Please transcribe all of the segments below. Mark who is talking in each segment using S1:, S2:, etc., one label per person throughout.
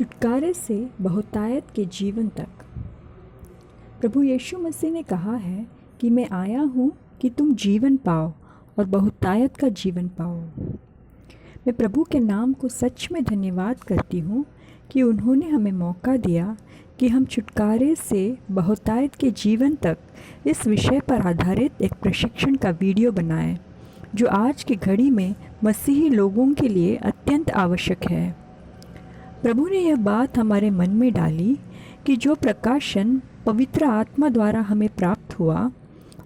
S1: छुटकारे से बहुतायत के जीवन तक। प्रभु यीशु मसीह ने कहा है कि मैं आया हूँ कि तुम जीवन पाओ और बहुतायत का जीवन पाओ। मैं प्रभु के नाम को सच में धन्यवाद करती हूँ कि उन्होंने हमें मौका दिया कि हम छुटकारे से बहुतायत के जीवन तक इस विषय पर आधारित एक प्रशिक्षण का वीडियो बनाएं, जो आज की घड़ी में मसीही लोगों के लिए अत्यंत आवश्यक है। प्रभु ने यह बात हमारे मन में डाली कि जो प्रकाशन पवित्र आत्मा द्वारा हमें प्राप्त हुआ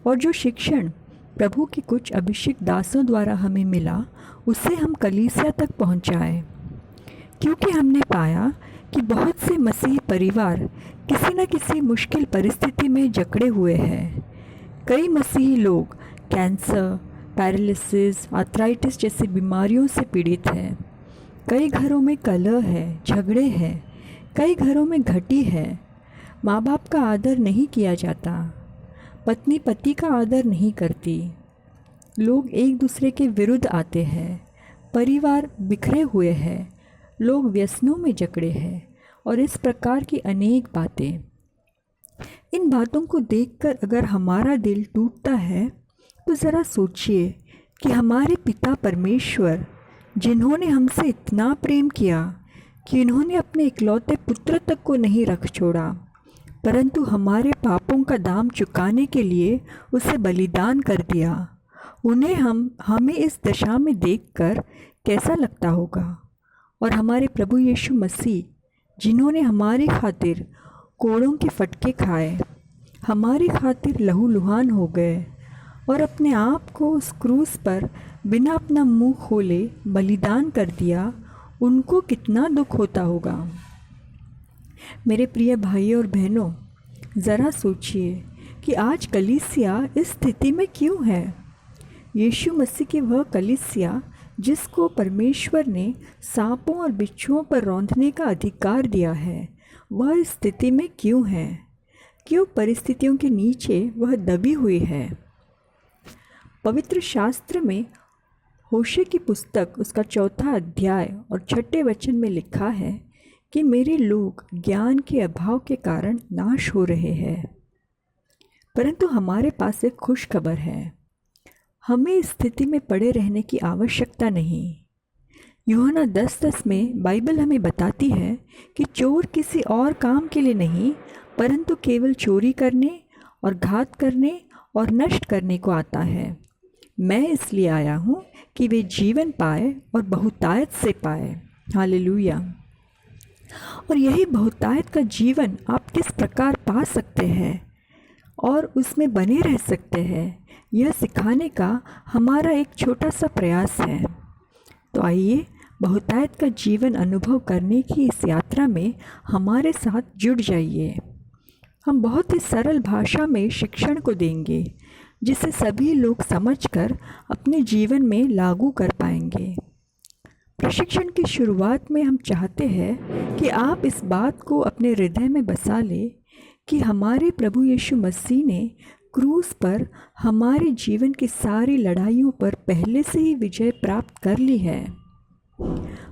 S1: और जो शिक्षण प्रभु के कुछ अभिषिक्त दासों द्वारा हमें मिला, उसे हम कलीसिया तक पहुंचाएं। क्योंकि हमने पाया कि बहुत से मसीही परिवार किसी न किसी मुश्किल परिस्थिति में जकड़े हुए हैं। कई मसीही लोग कैंसर, पैरालिसिस, आर्थराइटिस जैसी बीमारियों से पीड़ित हैं। कई घरों में कलह है, झगड़े हैं। कई घरों में घटी है। माँ बाप का आदर नहीं किया जाता। पत्नी पति का आदर नहीं करती। लोग एक दूसरे के विरुद्ध आते हैं। परिवार बिखरे हुए हैं। लोग व्यसनों में जकड़े हैं और इस प्रकार की अनेक बातें। इन बातों को देखकर अगर हमारा दिल टूटता है तो ज़रा सोचिए कि हमारे पिता परमेश्वर, जिन्होंने हमसे इतना प्रेम किया कि उन्होंने अपने इकलौते पुत्र तक को नहीं रख छोड़ा, परंतु हमारे पापों का दाम चुकाने के लिए उसे बलिदान कर दिया, उन्हें हमें इस दशा में देखकर कैसा लगता होगा। और हमारे प्रभु यीशु मसीह, जिन्होंने हमारी खातिर कोड़ों के फटके खाए, हमारी खातिर लहूलुहान हो गए और अपने आप को उस क्रूस पर बिना अपना मुंह खोले बलिदान कर दिया, उनको कितना दुख होता होगा। मेरे प्रिय भाइयों और बहनों, ज़रा सोचिए कि आज कलीसिया इस स्थिति में क्यों है। यीशु मसीह की वह कलीसिया जिसको परमेश्वर ने सांपों और बिच्छुओं पर रौंदने का अधिकार दिया है, वह इस स्थिति में क्यों है? क्यों परिस्थितियों के नीचे वह दबी हुई है? पवित्र शास्त्र में होशे की पुस्तक उसका 4 अध्याय और 6 वचन में लिखा है कि मेरे लोग ज्ञान के अभाव के कारण नाश हो रहे हैं। परंतु हमारे पास एक खुश खबर है। हमें इस स्थिति में पड़े रहने की आवश्यकता नहीं। यूहन्ना 10:10 में बाइबल हमें बताती है कि चोर किसी और काम के लिए नहीं, परंतु केवल चोरी करने और घात करने और नष्ट करने को आता है। मैं इसलिए आया हूँ कि वे जीवन पाए और बहुतायत से पाए। हालेलुया। और यही बहुतायत का जीवन आप किस प्रकार पा सकते हैं और उसमें बने रह सकते हैं, यह सिखाने का हमारा एक छोटा सा प्रयास है। तो आइए बहुतायत का जीवन अनुभव करने की इस यात्रा में हमारे साथ जुड़ जाइए। हम बहुत ही सरल भाषा में शिक्षण को देंगे, जिसे सभी लोग समझकर अपने जीवन में लागू कर पाएंगे। प्रशिक्षण की शुरुआत में हम चाहते हैं कि आप इस बात को अपने हृदय में बसा लें कि हमारे प्रभु यीशु मसीह ने क्रूस पर हमारे जीवन की सारी लड़ाइयों पर पहले से ही विजय प्राप्त कर ली है।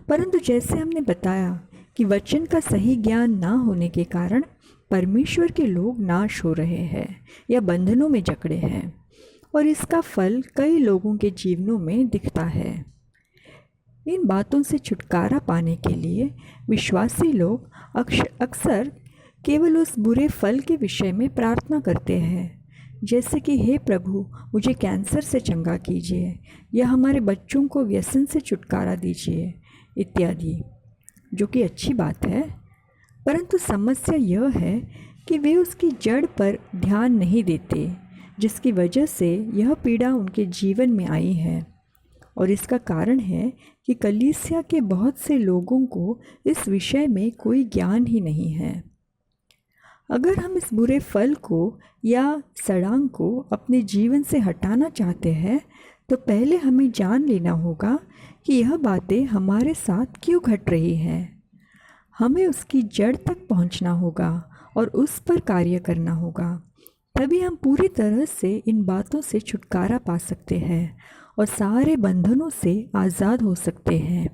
S1: परंतु जैसे हमने बताया कि वचन का सही ज्ञान ना होने के कारण परमेश्वर के लोग नाश हो रहे हैं या बंधनों में जकड़े हैं, और इसका फल कई लोगों के जीवनों में दिखता है। इन बातों से छुटकारा पाने के लिए विश्वासी लोग अक्सर केवल उस बुरे फल के विषय में प्रार्थना करते हैं, जैसे कि हे प्रभु, मुझे कैंसर से चंगा कीजिए, या हमारे बच्चों को व्यसन से छुटकारा दीजिए इत्यादि, जो कि अच्छी बात है। परंतु समस्या यह है कि वे उसकी जड़ पर ध्यान नहीं देते, जिसकी वजह से यह पीड़ा उनके जीवन में आई है। और इसका कारण है कि कलीसिया के बहुत से लोगों को इस विषय में कोई ज्ञान ही नहीं है। अगर हम इस बुरे फल को या सड़ांग को अपने जीवन से हटाना चाहते हैं, तो पहले हमें जान लेना होगा कि यह बातें हमारे साथ क्यों घट रही हैं। हमें उसकी जड़ तक पहुंचना होगा और उस पर कार्य करना होगा। तभी हम पूरी तरह से इन बातों से छुटकारा पा सकते हैं और सारे बंधनों से आज़ाद हो सकते हैं।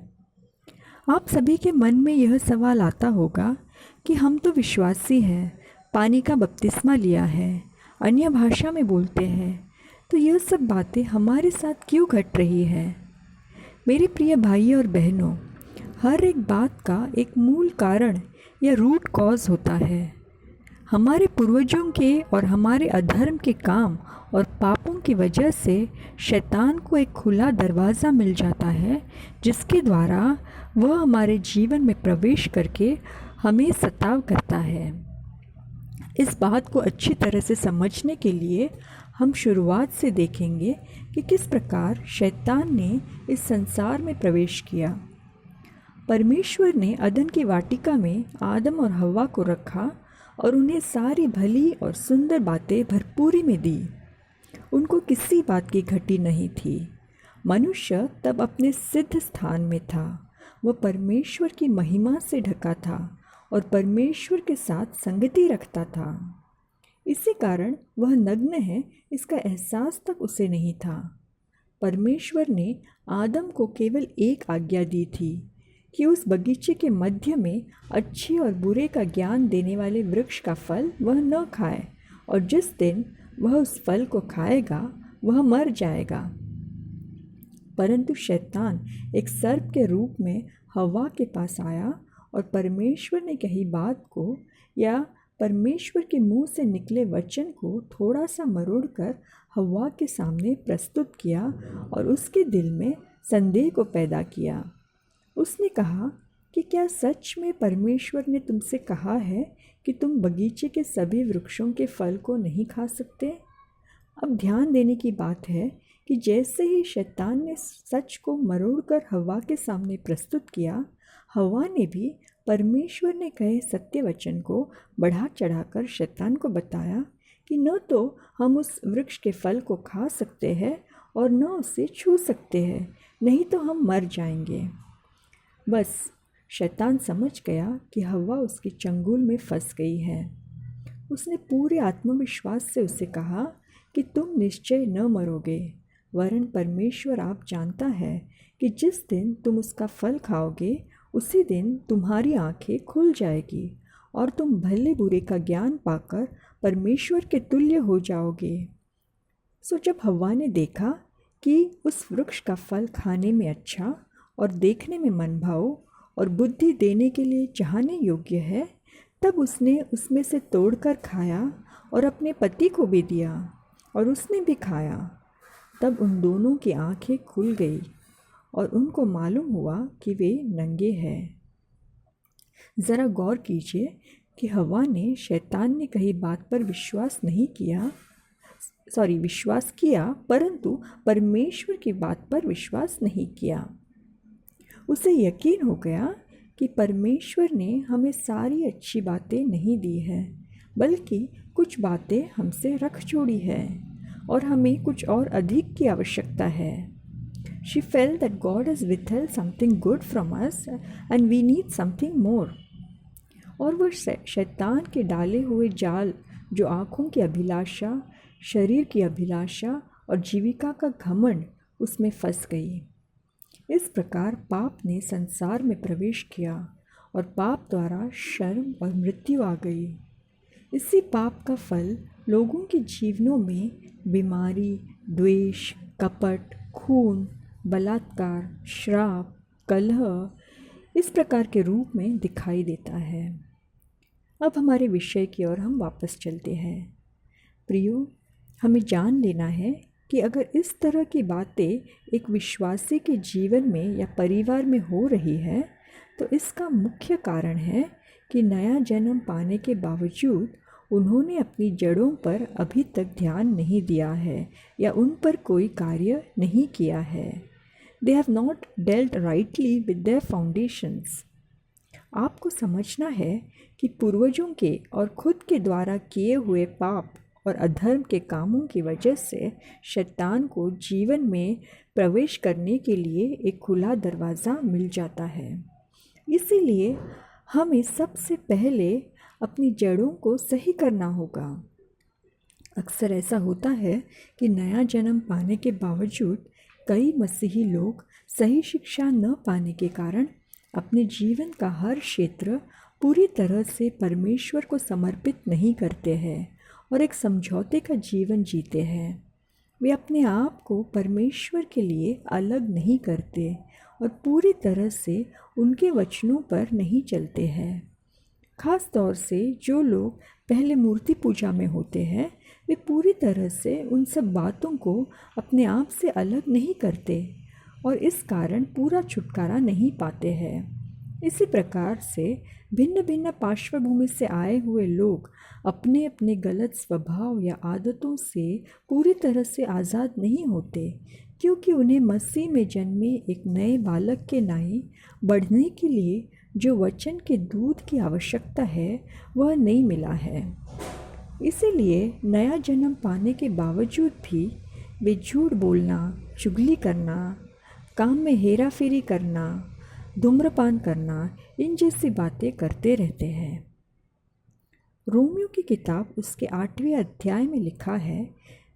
S1: आप सभी के मन में यह सवाल आता होगा कि हम तो विश्वासी हैं, पानी का बपतिस्मा लिया है, अन्य भाषा में बोलते हैं, तो यह सब बातें हमारे साथ क्यों घट रही है। मेरे प्रिय भाई और बहनों, हर एक बात का एक मूल कारण या रूट कॉज होता है। हमारे पूर्वजों के और हमारे अधर्म के काम और पापों की वजह से शैतान को एक खुला दरवाज़ा मिल जाता है, जिसके द्वारा वह हमारे जीवन में प्रवेश करके हमें सताव करता है। इस बात को अच्छी तरह से समझने के लिए हम शुरुआत से देखेंगे कि किस प्रकार शैतान ने इस संसार में प्रवेश किया। परमेश्वर ने अदन की वाटिका में आदम और हव्वा को रखा और उन्हें सारी भली और सुंदर बातें भरपूरी में दी। उनको किसी बात की घटी नहीं थी। मनुष्य तब अपने सिद्ध स्थान में था। वह परमेश्वर की महिमा से ढका था और परमेश्वर के साथ संगति रखता था। इसी कारण वह नग्न है, इसका एहसास तक उसे नहीं था। परमेश्वर ने आदम को केवल एक आज्ञा दी थी कि उस बगीचे के मध्य में अच्छे और बुरे का ज्ञान देने वाले वृक्ष का फल वह न खाए, और जिस दिन वह उस फल को खाएगा वह मर जाएगा। परंतु शैतान एक सर्प के रूप में हव्वा के पास आया और परमेश्वर ने कही बात को या परमेश्वर के मुंह से निकले वचन को थोड़ा सा मरोड़कर हव्वा के सामने प्रस्तुत किया और उसके दिल में संदेह को पैदा किया। उसने कहा कि क्या सच में परमेश्वर ने तुमसे कहा है कि तुम बगीचे के सभी वृक्षों के फल को नहीं खा सकते? अब ध्यान देने की बात है कि जैसे ही शैतान ने सच को मरोड़कर हव्वा के सामने प्रस्तुत किया, हव्वा ने भी परमेश्वर ने कहे सत्य वचन को बढ़ा चढ़ाकर शैतान को बताया कि न तो हम उस वृक्ष के फल को खा सकते हैं और न उसे छू सकते हैं, नहीं तो हम मर जाएंगे। बस शैतान समझ गया कि हव्वा उसके चंगुल में फंस गई है। उसने पूरे आत्मविश्वास से उसे कहा कि तुम निश्चय न मरोगे, वरन परमेश्वर आप जानता है कि जिस दिन तुम उसका फल खाओगे उसी दिन तुम्हारी आंखें खुल जाएगी और तुम भले बुरे का ज्ञान पाकर परमेश्वर के तुल्य हो जाओगे। सो जब हव्वा ने देखा कि उस वृक्ष का फल खाने में अच्छा और देखने में मनभाव और बुद्धि देने के लिए चाहने योग्य है, तब उसने उसमें से तोड़कर खाया और अपने पति को भी दिया और उसने भी खाया। तब उन दोनों की आंखें खुल गई और उनको मालूम हुआ कि वे नंगे हैं। ज़रा गौर कीजिए कि हव्वा ने शैतान ने कही बात पर विश्वास किया, परंतु परमेश्वर की बात पर विश्वास नहीं किया। उसे यकीन हो गया कि परमेश्वर ने हमें सारी अच्छी बातें नहीं दी है, बल्कि कुछ बातें हमसे रख छोड़ी है और हमें कुछ और अधिक की आवश्यकता है। She felt that God has withheld something good from us and we need something more. और वह शैतान के डाले हुए जाल जो आँखों की अभिलाषा, शरीर की अभिलाषा और जीविका का घमंड उसमें फंस गई। इस प्रकार पाप ने संसार में प्रवेश किया और पाप द्वारा शर्म और मृत्यु आ गई। इसी पाप का फल लोगों के जीवनों में बीमारी, द्वेष, कपट, खून, बलात्कार, श्राप, कलह इस प्रकार के रूप में दिखाई देता है। अब हमारे विषय की ओर हम वापस चलते हैं। प्रियो, हमें जान लेना है कि अगर इस तरह की बातें एक विश्वासी के जीवन में या परिवार में हो रही है, तो इसका मुख्य कारण है कि नया जन्म पाने के बावजूद उन्होंने अपनी जड़ों पर अभी तक ध्यान नहीं दिया है या उन पर कोई कार्य नहीं किया है। They have not dealt rightly with their foundations. आपको समझना है कि पूर्वजों के और खुद के द्वारा किए हुए पाप और अधर्म के कामों की वजह से शैतान को जीवन में प्रवेश करने के लिए एक खुला दरवाज़ा मिल जाता है। इसीलिए हमें सबसे पहले अपनी जड़ों को सही करना होगा। अक्सर ऐसा होता है कि नया जन्म पाने के बावजूद कई मसीही लोग सही शिक्षा न पाने के कारण अपने जीवन का हर क्षेत्र पूरी तरह से परमेश्वर को समर्पित नहीं करते हैं और एक समझौते का जीवन जीते हैं। वे अपने आप को परमेश्वर के लिए अलग नहीं करते और पूरी तरह से उनके वचनों पर नहीं चलते हैं। खास तौर से जो लोग पहले मूर्ति पूजा में होते हैं, वे पूरी तरह से उन सब बातों को अपने आप से अलग नहीं करते और इस कारण पूरा छुटकारा नहीं पाते हैं। इसी प्रकार से भिन्न भिन्न पार्श्वभूमि से आए हुए लोग अपने अपने गलत स्वभाव या आदतों से पूरी तरह से आज़ाद नहीं होते, क्योंकि उन्हें मसीह में जन्मे एक नए बालक के नाई बढ़ने के लिए जो वचन के दूध की आवश्यकता है वह नहीं मिला है। इसीलिए नया जन्म पाने के बावजूद भी वे झूठ बोलना, चुगली करना, काम में हेरा फेरी करना, धूम्रपान करना, इन जैसी बातें करते रहते हैं। रोमियो की किताब उसके 8वें अध्याय में लिखा है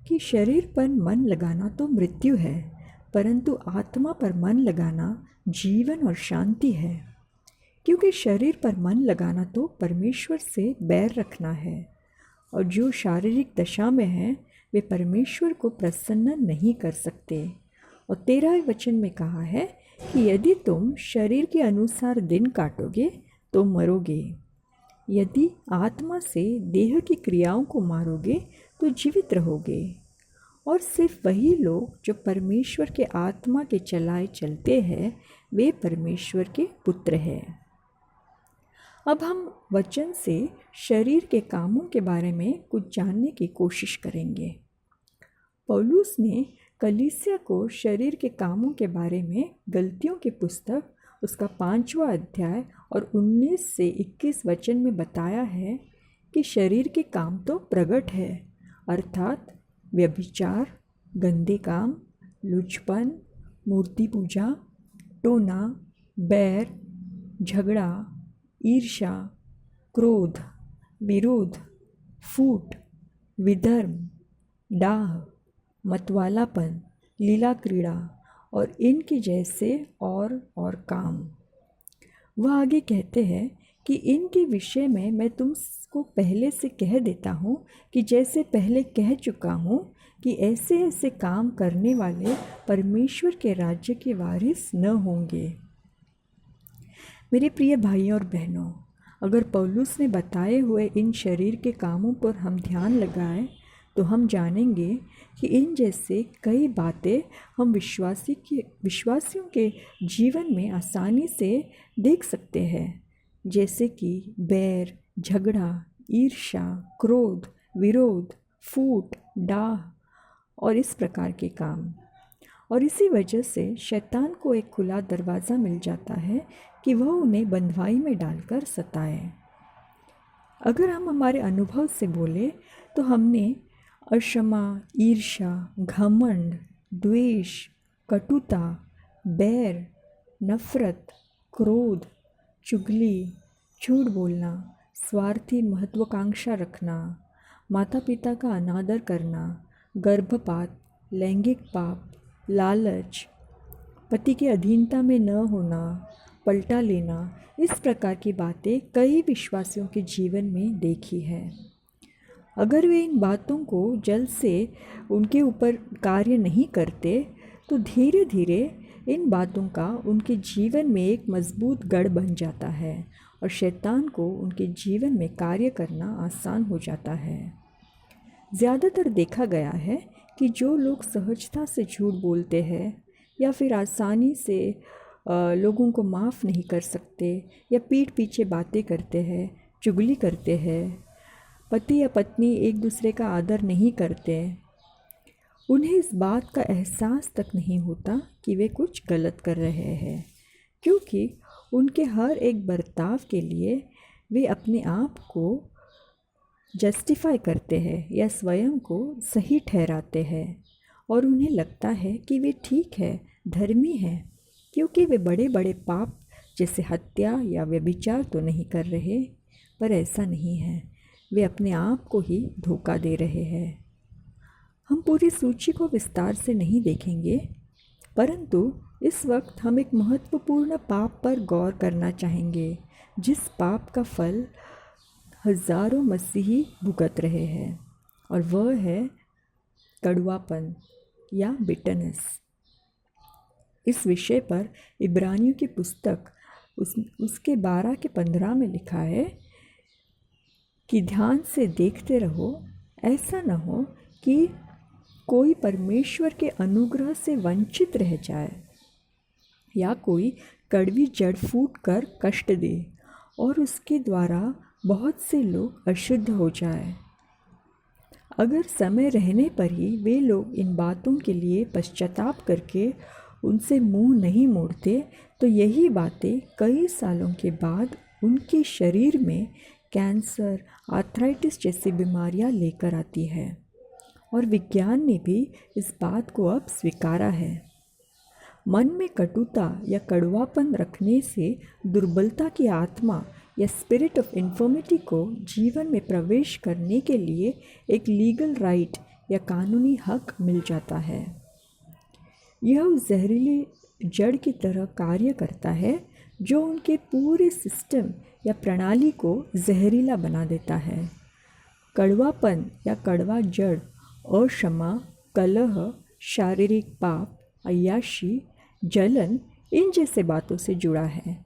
S1: कि शरीर पर मन लगाना तो मृत्यु है, परंतु आत्मा पर मन लगाना जीवन और शांति है। क्योंकि शरीर पर मन लगाना तो परमेश्वर से बैर रखना है और जो शारीरिक दशा में हैं वे परमेश्वर को प्रसन्न नहीं कर सकते। और 13वें वचन में कहा है कि यदि तुम शरीर के अनुसार दिन काटोगे तो मरोगे, यदि आत्मा से देह की क्रियाओं को मारोगे तो जीवित रहोगे। और सिर्फ वही लोग जो परमेश्वर के आत्मा के चलाए चलते हैं वे परमेश्वर के पुत्र हैं। अब हम वचन से शरीर के कामों के बारे में कुछ जानने की कोशिश करेंगे। पौलुस ने कलीसिया को शरीर के कामों के बारे में गलतियों की पुस्तक उसका 5वां अध्याय और 19 से 21 वचन में बताया है कि शरीर के काम तो प्रगट है, अर्थात व्यभिचार, गंदे काम, लुचपन, मूर्ति पूजा, टोना, बैर, झगड़ा, ईर्ष्या, क्रोध, विरोध, फूट, विधर्म, डाह, मतवालापन, लीला क्रीड़ा और इनके जैसे और काम। वह आगे कहते हैं कि इनके विषय में मैं तुमको पहले से कह देता हूँ कि जैसे पहले कह चुका हूँ कि ऐसे ऐसे काम करने वाले परमेश्वर के राज्य के वारिस न होंगे। मेरे प्रिय भाइयों और बहनों, अगर पौलुस ने बताए हुए इन शरीर के कामों पर हम ध्यान लगाएं तो हम जानेंगे कि इन जैसे कई बातें हम विश्वासियों के जीवन में आसानी से देख सकते हैं, जैसे कि बैर, झगड़ा, ईर्ष्या, क्रोध, विरोध, फूट, डाह और इस प्रकार के काम। और इसी वजह से शैतान को एक खुला दरवाज़ा मिल जाता है कि वह उन्हें बंधुआई में डालकर सताए। अगर हम हमारे अनुभव से बोले तो हमने अक्षमा, ईर्ष्या, घमंड, द्वेष, कटुता, बैर, नफरत, क्रोध, चुगली, झूठ बोलना, स्वार्थी महत्वाकांक्षा रखना, माता पिता का अनादर करना, गर्भपात, लैंगिक पाप, लालच, पति की अधीनता में न होना, पलटा लेना, इस प्रकार की बातें कई विश्वासियों के जीवन में देखी है। अगर वे इन बातों को जल्द से उनके ऊपर कार्य नहीं करते तो धीरे धीरे इन बातों का उनके जीवन में एक मजबूत गढ़ बन जाता है और शैतान को उनके जीवन में कार्य करना आसान हो जाता है। ज़्यादातर देखा गया है कि जो लोग सहजता से झूठ बोलते हैं या फिर आसानी से लोगों को माफ़ नहीं कर सकते या पीठ पीछे बातें करते हैं, चुगली करते हैं, पति या पत्नी एक दूसरे का आदर नहीं करते, उन्हें इस बात का एहसास तक नहीं होता कि वे कुछ गलत कर रहे हैं, क्योंकि उनके हर एक बर्ताव के लिए वे अपने आप को जस्टिफाई करते हैं या स्वयं को सही ठहराते हैं और उन्हें लगता है कि वे ठीक है, धर्मी है, क्योंकि वे बड़े बड़े पाप जैसे हत्या या व्यभिचार तो नहीं कर रहे। पर ऐसा नहीं है, वे अपने आप को ही धोखा दे रहे हैं। हम पूरी सूची को विस्तार से नहीं देखेंगे, परंतु इस वक्त हम एक महत्वपूर्ण पाप पर गौर करना चाहेंगे, जिस पाप का फल हजारों मसीही भुगत रहे हैं, और वह है कड़वापन या बिटरनेस। इस विषय पर इब्रानियों की पुस्तक उसके 12 के 15 में लिखा है कि ध्यान से देखते रहो, ऐसा न हो कि कोई परमेश्वर के अनुग्रह से वंचित रह जाए या कोई कड़वी जड़ फूट कर कष्ट दे और उसके द्वारा बहुत से लोग अशुद्ध हो जाए। अगर समय रहने पर ही वे लोग इन बातों के लिए पश्चाताप करके उनसे मुंह नहीं मोड़ते, तो यही बातें कई सालों के बाद उनके शरीर में कैंसर, आर्थराइटिस जैसी बीमारियां लेकर आती है। और विज्ञान ने भी इस बात को अब स्वीकारा है। मन में कटुता या कड़वापन रखने से दुर्बलता की आत्मा या स्पिरिट ऑफ इन्फर्मिटी को जीवन में प्रवेश करने के लिए एक लीगल राइट या कानूनी हक मिल जाता है। यह उस जहरीली जड़ की तरह कार्य करता है जो उनके पूरे सिस्टम या प्रणाली को जहरीला बना देता है। कड़वापन या कड़वा जड़ अक्षमा, कलह, शारीरिक पाप, अय्याशी, जलन, इन जैसे बातों से जुड़ा है।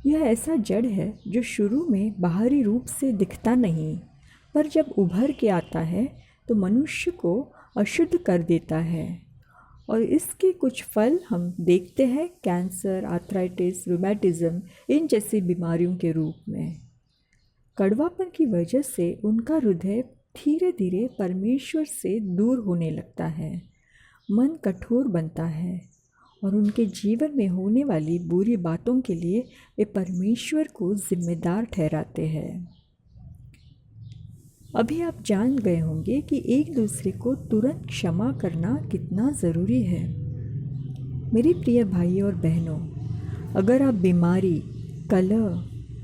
S1: यह ऐसा जड़ है जो शुरू में बाहरी रूप से दिखता नहीं, पर जब उभर के आता है तो मनुष्य को अशुद्ध कर देता है। और इसके कुछ फल हम देखते हैं कैंसर, आर्थराइटिस, रूमेटिज्म, इन जैसी बीमारियों के रूप में। कड़वापन की वजह से उनका हृदय धीरे धीरे परमेश्वर से दूर होने लगता है, मन कठोर बनता है और उनके जीवन में होने वाली बुरी बातों के लिए वे परमेश्वर को जिम्मेदार ठहराते हैं। अभी आप जान गए होंगे कि एक दूसरे को तुरंत क्षमा करना कितना ज़रूरी है। मेरे प्रिय भाई और बहनों, अगर आप बीमारी, कलह,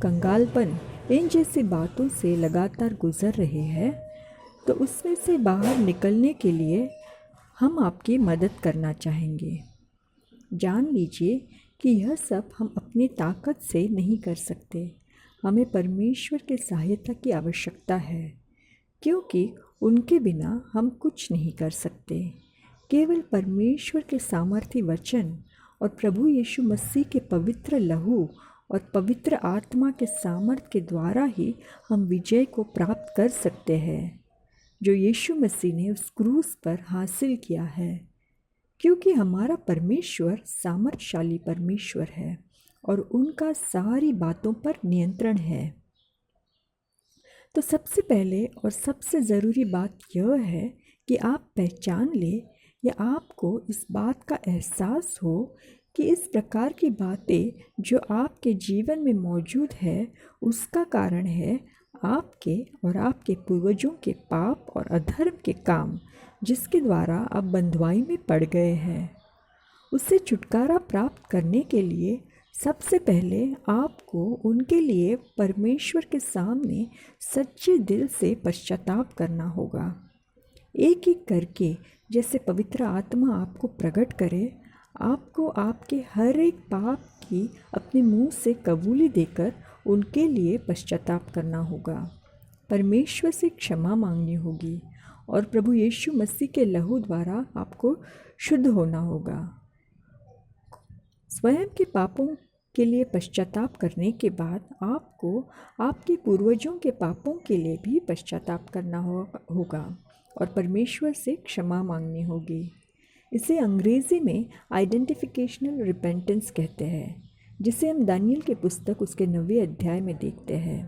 S1: कंगालपन, इन जैसी बातों से लगातार गुजर रहे हैं, तो उसमें से बाहर निकलने के लिए हम आपकी मदद करना चाहेंगे। जान लीजिए कि यह सब हम अपनी ताकत से नहीं कर सकते। हमें परमेश्वर के सहायता की आवश्यकता है, क्योंकि उनके बिना हम कुछ नहीं कर सकते। केवल परमेश्वर के सामर्थी वचन और प्रभु यीशु मसीह के पवित्र लहू और पवित्र आत्मा के सामर्थ के द्वारा ही हम विजय को प्राप्त कर सकते हैं, जो यीशु मसीह ने उस क्रूस पर हासिल किया है। क्योंकि हमारा परमेश्वर सामर्थशाली परमेश्वर है और उनका सारी बातों पर नियंत्रण है। तो सबसे पहले और सबसे ज़रूरी बात यह है कि आप पहचान लें या आपको इस बात का एहसास हो कि इस प्रकार की बातें जो आपके जीवन में मौजूद है, उसका कारण है आपके और आपके पूर्वजों के पाप और अधर्म के काम, जिसके द्वारा आप बंधुआई में पड़ गए हैं। उससे छुटकारा प्राप्त करने के लिए सबसे पहले आपको उनके लिए परमेश्वर के सामने सच्चे दिल से पश्चाताप करना होगा। एक एक करके जैसे पवित्र आत्मा आपको प्रकट करे, आपको आपके हर एक पाप की अपने मुंह से कबूली देकर उनके लिए पश्चाताप करना होगा, परमेश्वर से क्षमा मांगनी होगी और प्रभु यीशु मसीह के लहू द्वारा आपको शुद्ध होना होगा। स्वयं के पापों के लिए पश्चाताप करने के बाद आपको आपके पूर्वजों के पापों के लिए भी पश्चाताप करना होगा और परमेश्वर से क्षमा मांगनी होगी। इसे अंग्रेज़ी में आइडेंटिफिकेशनल रिपेंटेंस कहते हैं, जिसे हम दानियल के पुस्तक उसके 9वें अध्याय में देखते हैं।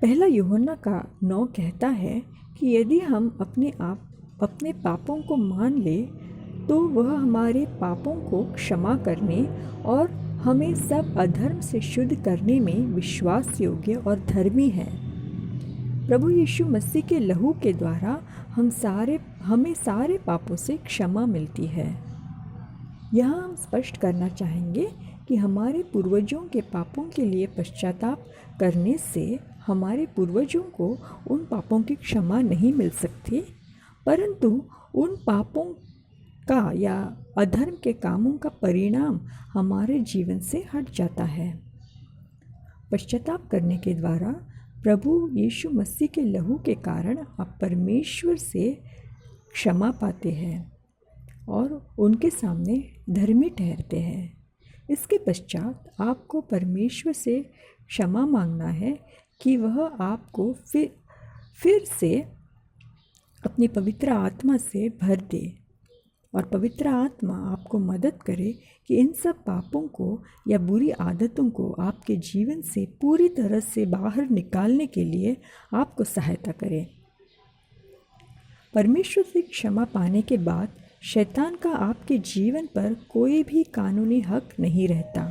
S1: पहला यूहन्ना का 9 कहता है कि यदि हम अपने पापों को मान लें तो वह हमारे पापों को क्षमा करने और हमें सब अधर्म से शुद्ध करने में विश्वास योग्य और धर्मी है। प्रभु यीशु मसीह के लहू के द्वारा हमें सारे पापों से क्षमा मिलती है। यहाँ हम स्पष्ट करना चाहेंगे कि हमारे पूर्वजों के पापों के लिए पश्चाताप करने से हमारे पूर्वजों को उन पापों की क्षमा नहीं मिल सकती, परंतु उन पापों का या अधर्म के कामों का परिणाम हमारे जीवन से हट जाता है। पश्चाताप करने के द्वारा प्रभु यीशु मसीह के लहू के कारण आप परमेश्वर से क्षमा पाते हैं और उनके सामने धर्मी ठहरते हैं। इसके पश्चात आपको परमेश्वर से क्षमा मांगना है कि वह आपको फिर से अपनी पवित्र आत्मा से भर दे और पवित्र आत्मा आपको मदद करे कि इन सब पापों को या बुरी आदतों को आपके जीवन से पूरी तरह से बाहर निकालने के लिए आपको सहायता करे। परमेश्वर से क्षमा पाने के बाद शैतान का आपके जीवन पर कोई भी कानूनी हक नहीं रहता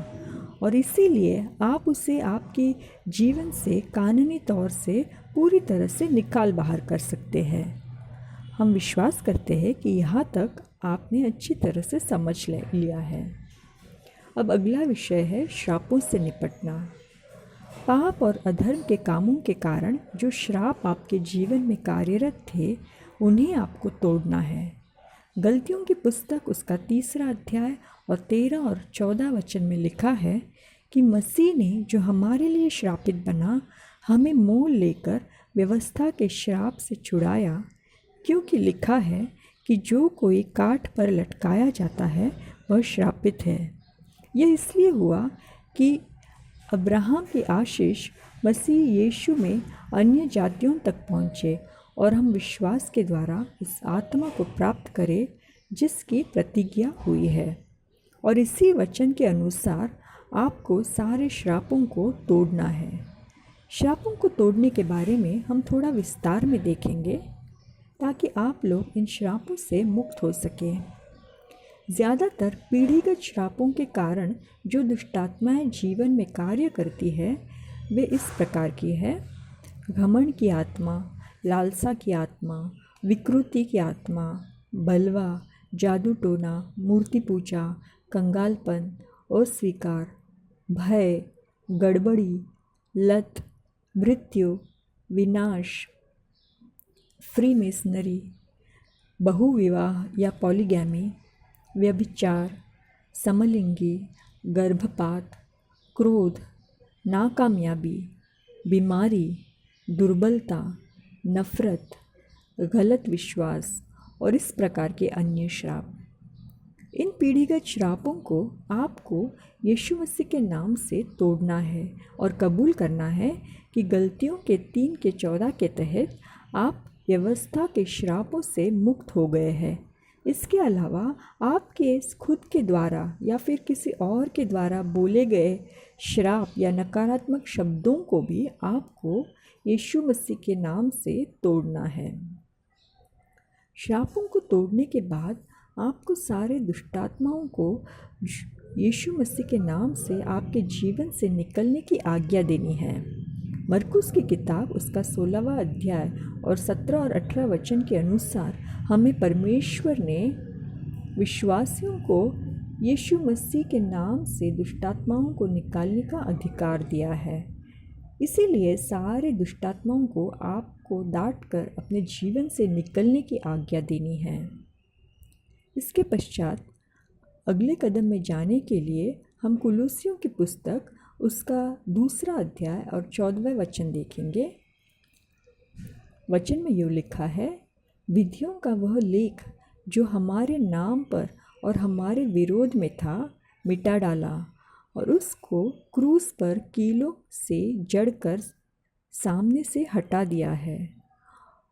S1: और इसीलिए आप उसे आपके जीवन से कानूनी तौर से पूरी तरह से निकाल बाहर कर सकते हैं। हम विश्वास करते हैं कि यहाँ तक आपने अच्छी तरह से समझ लिया है। अब अगला विषय है श्रापों से निपटना। पाप और अधर्म के कामों के कारण जो श्राप आपके जीवन में कार्यरत थे उन्हें आपको तोड़ना है। गलतियों की पुस्तक उसका 3 अध्याय और 13 और 14 वचन में लिखा है कि मसीह ने जो हमारे लिए श्रापित बना हमें मोल लेकर व्यवस्था के श्राप से छुड़ाया, क्योंकि लिखा है कि जो कोई काठ पर लटकाया जाता है वह श्रापित है। यह इसलिए हुआ कि अब्राहम के आशीष मसीह यीशु में अन्य जातियों तक पहुँचे और हम विश्वास के द्वारा इस आत्मा को प्राप्त करें जिसकी प्रतिज्ञा हुई है। और इसी वचन के अनुसार आपको सारे श्रापों को तोड़ना है। श्रापों को तोड़ने के बारे में हम थोड़ा विस्तार में देखेंगे ताकि आप लोग इन श्रापों से मुक्त हो सकें। ज़्यादातर पीढ़ीगत श्रापों के कारण जो दुष्टात्माएं जीवन में कार्य करती है वे इस प्रकार की है: घमंड की आत्मा, लालसा की आत्मा, विकृति की आत्मा, बलवा, जादू टोना, मूर्ति पूजा, कंगालपन, अस्वीकार, भय, गड़बड़ी, लत, मृत्यु, विनाश, फ्रीमेसनरी, बहुविवाह या पॉलीगैमी, व्यभिचार, समलिंगी, गर्भपात, क्रोध, नाकामयाबी, बीमारी, दुर्बलता, नफरत, गलत विश्वास और इस प्रकार के अन्य श्राप। इन पीढ़ीगत श्रापों को आपको यीशु मसीह के नाम से तोड़ना है और कबूल करना है कि गलतियों के 3:14 के तहत आप व्यवस्था के श्रापों से मुक्त हो गए हैं। इसके अलावा आपके खुद के द्वारा या फिर किसी और के द्वारा बोले गए श्राप या नकारात्मक शब्दों को भी आपको यीशु मसीह के नाम से तोड़ना है। श्रापों को तोड़ने के बाद आपको सारे दुष्टात्माओं को यीशु मसीह के नाम से आपके जीवन से निकलने की आज्ञा देनी है। मरकुस की किताब उसका 16वां अध्याय और 17 और 18 वचन के अनुसार हमें परमेश्वर ने विश्वासियों को यीशु मसीह के नाम से दुष्टात्माओं को निकालने का अधिकार दिया है। इसीलिए सारे दुष्टात्माओं को आपको डांटकर अपने जीवन से निकलने की आज्ञा देनी है। इसके पश्चात अगले कदम में जाने के लिए हम कुलुस्सियों की पुस्तक उसका 2 अध्याय और 14वें वचन देखेंगे। वचन में यूँ लिखा है: विधियों का वह लेख जो हमारे नाम पर और हमारे विरोध में था मिटा डाला और उसको क्रूस पर कीलों से जड़कर सामने से हटा दिया है।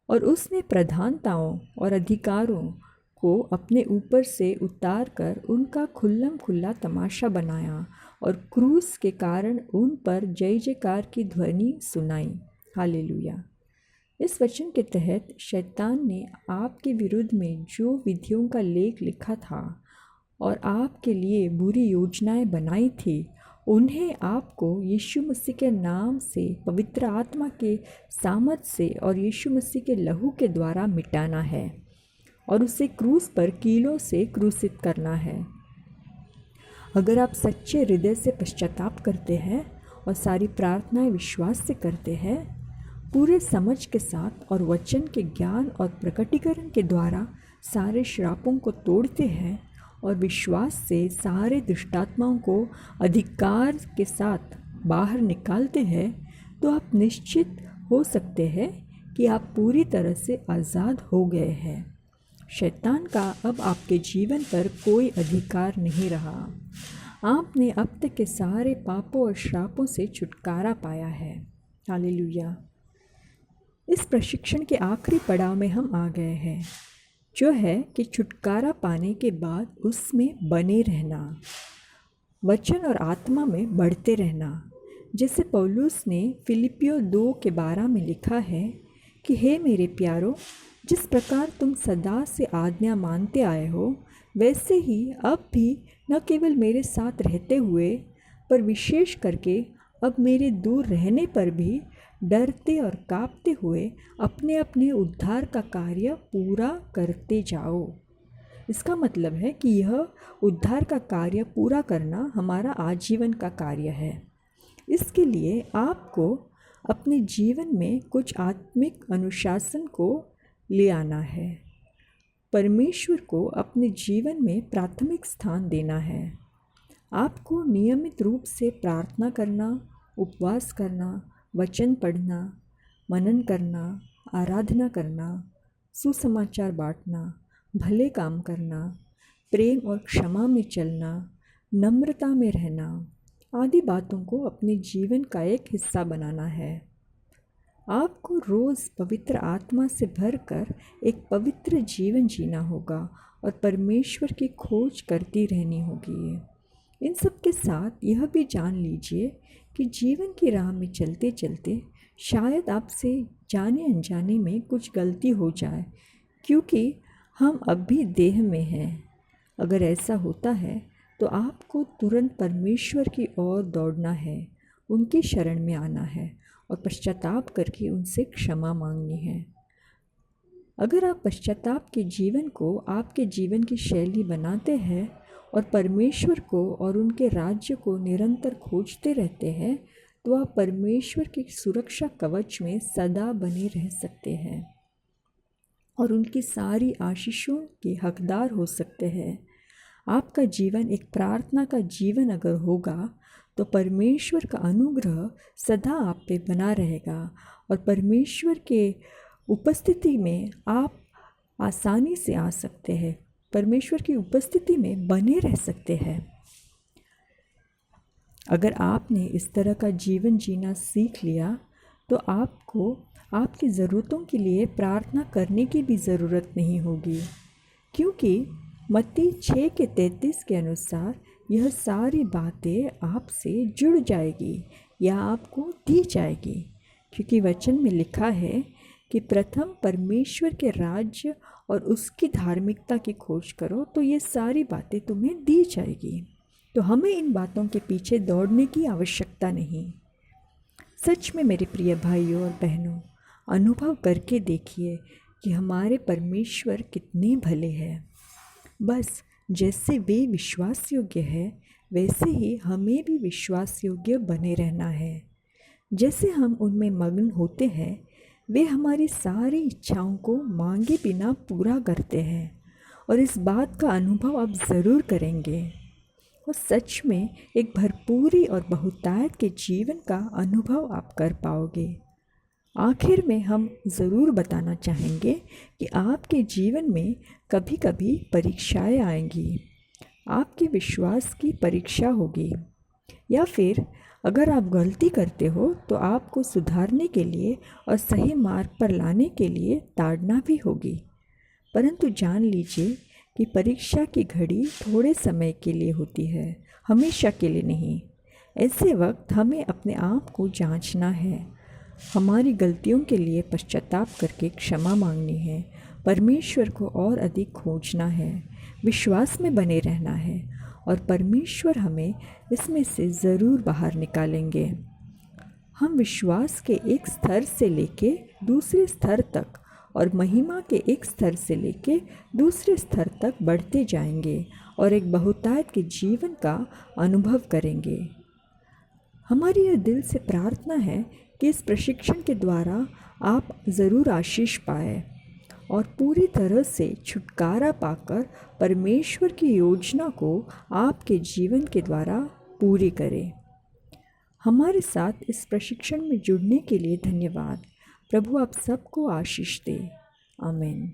S1: और उसने प्रधानताओं और अधिकारों को अपने ऊपर से उतार कर उनका खुल्लम खुल्ला तमाशा बनाया और क्रूस के कारण उन पर जय जयकार की ध्वनि सुनाई। हालेलुया। इस वचन के तहत शैतान ने आपके विरुद्ध में जो विधियों का लेख लिखा था और आपके लिए बुरी योजनाएं बनाई थी उन्हें आपको यीशु मसीह के नाम से, पवित्र आत्मा के सामर्थ से और यीशु मसीह के लहू के द्वारा मिटाना है और उसे क्रूस पर कीलों से क्रूसित करना है। अगर आप सच्चे हृदय से पश्चाताप करते हैं और सारी प्रार्थनाएं विश्वास से करते हैं, पूरे समझ के साथ और वचन के ज्ञान और प्रकटीकरण के द्वारा सारे श्रापों को तोड़ते हैं और विश्वास से सारे दुष्टात्माओं को अधिकार के साथ बाहर निकालते हैं, तो आप निश्चित हो सकते हैं कि आप पूरी तरह से आज़ाद हो गए हैं। शैतान का अब आपके जीवन पर कोई अधिकार नहीं रहा। आपने अब तक के सारे पापों और श्रापों से छुटकारा पाया है। हालेलुया। इस प्रशिक्षण के आखिरी पड़ाव में हम आ गए हैं, जो है कि छुटकारा पाने के बाद उसमें बने रहना, वचन और आत्मा में बढ़ते रहना। जैसे पौलुस ने फिलिपियों 2:12 में लिखा है कि हे मेरे प्यारों, जिस प्रकार तुम सदा से आज्ञा मानते आए हो, वैसे ही अब भी न केवल मेरे साथ रहते हुए, पर विशेष करके अब मेरे दूर रहने पर भी डरते और कांपते हुए अपने अपने उद्धार का कार्य पूरा करते जाओ। इसका मतलब है कि यह उद्धार का कार्य पूरा करना हमारा आजीवन का कार्य है। इसके लिए आपको अपने जीवन में कुछ आत्मिक अनुशासन को ले आना है। परमेश्वर को अपने जीवन में प्राथमिक स्थान देना है। आपको नियमित रूप से प्रार्थना करना, उपवास करना, वचन पढ़ना, मनन करना, आराधना करना, सुसमाचार बांटना, भले काम करना, प्रेम और क्षमा में चलना, नम्रता में रहना आदि बातों को अपने जीवन का एक हिस्सा बनाना है। आपको रोज़ पवित्र आत्मा से भरकर एक पवित्र जीवन जीना होगा और परमेश्वर की खोज करती रहनी होगी। इन सब के साथ यह भी जान लीजिए कि जीवन की राह में चलते चलते शायद आपसे जाने अनजाने में कुछ गलती हो जाए, क्योंकि हम अब भी देह में हैं। अगर ऐसा होता है तो आपको तुरंत परमेश्वर की ओर दौड़ना है, उनकी शरण में आना है और पश्चाताप करके उनसे क्षमा मांगनी है। अगर आप पश्चाताप के जीवन को आपके जीवन की शैली बनाते हैं और परमेश्वर को और उनके राज्य को निरंतर खोजते रहते हैं, तो आप परमेश्वर के सुरक्षा कवच में सदा बने रह सकते हैं और उनकी सारी आशीषों के हकदार हो सकते हैं। आपका जीवन एक प्रार्थना का जीवन अगर होगा तो परमेश्वर का अनुग्रह सदा आप पे बना रहेगा और परमेश्वर के उपस्थिति में आप आसानी से आ सकते हैं, परमेश्वर की उपस्थिति में बने रह सकते हैं। अगर आपने इस तरह का जीवन जीना सीख लिया तो आपको आपकी ज़रूरतों के लिए प्रार्थना करने की भी ज़रूरत नहीं होगी, क्योंकि मत्ती 6:33 के अनुसार यह सारी बातें आपसे जुड़ जाएगी या आपको दी जाएगी। क्योंकि वचन में लिखा है कि प्रथम परमेश्वर के राज्य और उसकी धार्मिकता की खोज करो तो ये सारी बातें तुम्हें दी जाएगी। तो हमें इन बातों के पीछे दौड़ने की आवश्यकता नहीं। सच में मेरे प्रिय भाइयों और बहनों, अनुभव करके देखिए कि हमारे परमेश्वर कितने भले हैं। बस जैसे वे विश्वास योग्य है, वैसे ही हमें भी विश्वास योग्य बने रहना है। जैसे हम उनमें मग्न होते हैं, वे हमारी सारी इच्छाओं को मांगे बिना पूरा करते हैं और इस बात का अनुभव आप ज़रूर करेंगे और सच में एक भरपूरी और बहुतायत के जीवन का अनुभव आप कर पाओगे। आखिर में हम ज़रूर बताना चाहेंगे कि आपके जीवन में कभी कभी परीक्षाएं आएंगी, आपके विश्वास की परीक्षा होगी, या फिर अगर आप गलती करते हो तो आपको सुधारने के लिए और सही मार्ग पर लाने के लिए ताड़ना भी होगी। परंतु जान लीजिए कि परीक्षा की घड़ी थोड़े समय के लिए होती है, हमेशा के लिए नहीं। ऐसे वक्त हमें अपने आप को जांचना है, हमारी गलतियों के लिए पश्चाताप करके क्षमा मांगनी है, परमेश्वर को और अधिक खोजना है, विश्वास में बने रहना है और परमेश्वर हमें इसमें से ज़रूर बाहर निकालेंगे। हम विश्वास के एक स्तर से लेके दूसरे स्तर तक और महिमा के एक स्तर से लेके दूसरे स्तर तक बढ़ते जाएंगे और एक बहुतायत के जीवन का अनुभव करेंगे। हमारी यह दिल से प्रार्थना है कि इस प्रशिक्षण के द्वारा आप ज़रूर आशीष पाए और पूरी तरह से छुटकारा पाकर परमेश्वर की योजना को आपके जीवन के द्वारा पूरी करें। हमारे साथ इस प्रशिक्षण में जुड़ने के लिए धन्यवाद। प्रभु आप सबको आशीष दे। आमीन।